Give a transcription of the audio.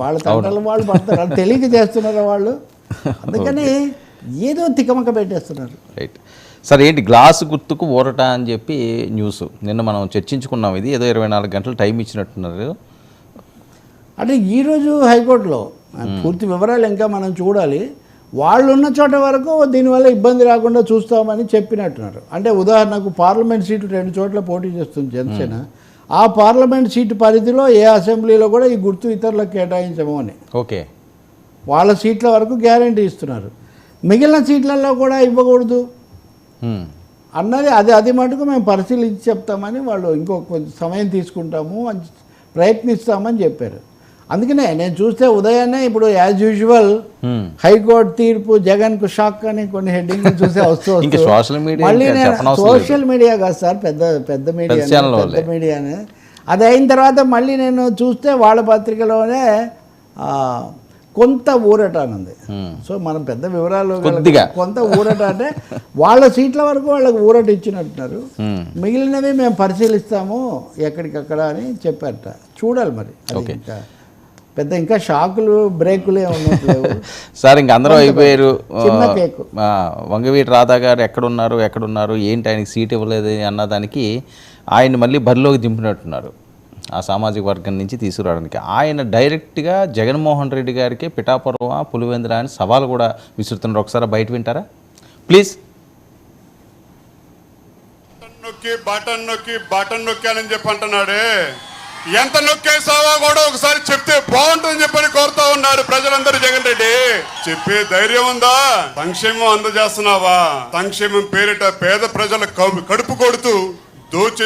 వాళ్ళ తండ్రులు వాళ్ళు పడతారు, వాళ్ళు తెలియక చేస్తున్నారు వాళ్ళు. అందుకని ఏదో తికమక పెట్టేస్తున్నారు. రైట్ సార్, ఏంటి గ్లాసు గుర్తుకు ఊరట అని చెప్పి న్యూస్ నిన్న మనం చర్చించుకున్నాం. ఇది ఏదో 24 గంటలు టైం ఇచ్చినట్టున్నారు. అంటే ఈరోజు హైకోర్టులో పూర్తి వివరాలు ఇంకా మనం చూడాలి. వాళ్ళు ఉన్న చోట వరకు దీనివల్ల ఇబ్బంది రాకుండా చూస్తామని చెప్పినట్టున్నారు. అంటే ఉదాహరణకు పార్లమెంట్ సీటు 2 చోట్ల పోటీ చేస్తుంది జనసేన. ఆ పార్లమెంట్ సీటు పరిధిలో ఏ అసెంబ్లీలో కూడా ఈ గుర్తు ఇతరులకు కేటాయించము అని ఓకే వాళ్ళ సీట్ల వరకు గ్యారంటీ ఇస్తున్నారు. మిగిలిన సీట్లలో కూడా ఇవ్వకూడదు అన్నది అది మటుకు మేము పరిశీలించి చెప్తామని వాళ్ళు ఇంకొక సమయం తీసుకుంటాము అని ప్రయత్నిస్తామని చెప్పారు. అందుకనే నేను చూస్తే ఉదయాన్నే ఇప్పుడు యాజ్ యూజువల్ హైకోర్టు తీర్పు జగన్కు షాక్ అని కొన్ని హెడ్డింగ్ చూసే వస్తూ మళ్ళీ నేను సోషల్ మీడియా కాదు సార్, పెద్ద మీడియానే. అది అయిన తర్వాత మళ్ళీ నేను చూస్తే వాళ్ళ పత్రికలోనే కొంత ఊరట అని ఉంది. సో మనం పెద్ద వివరాలు కొంత ఊరట అంటే వాళ్ళ సీట్ల వరకు వాళ్ళకి ఊరట ఇచ్చినట్టున్నారు. మిగిలినవి మేము పరిశీలిస్తాము ఎక్కడికక్కడ అని చెప్పారట. చూడాలి మరి పెద్ద ఇంకా షాకులు బ్రేకులే ఉన్నట్లేవు సార్. ఇంక అందరూ అయిపోయారు. వంగవీటి రాధా గారు ఎక్కడున్నారు ఏంటి ఆయనకి సీట్ ఇవ్వలేదు అన్నదానికి ఆయన మళ్ళీ బరిలోకి దింపినట్టున్నారు ఆ సామాజిక వర్గం నుంచి తీసుకురావడానికి. ఆయన డైరెక్ట్గా జగన్మోహన్ రెడ్డి గారికి పిఠాపురం పులివెందుల అని సవాల్ కూడా విసురుతున్నారు. ఒకసారి బయట వింటారా ప్లీజ్? బటన్ నొక్కానని చెప్పి అంటున్నాడే, ఎంత నొక్కేసావా కూడా ఒకసారి చెప్తే బాగుంటుందని చెప్పని కోరుతా ఉన్నారు ప్రజలందరూ. జగన్ రెడ్డి చెప్పే ధైర్యం ఉందా? సంక్షేమం అందజేస్తున్నావా? సంక్షేమం పేరిట పేద ప్రజల కడుపు కొడుతూ దోచి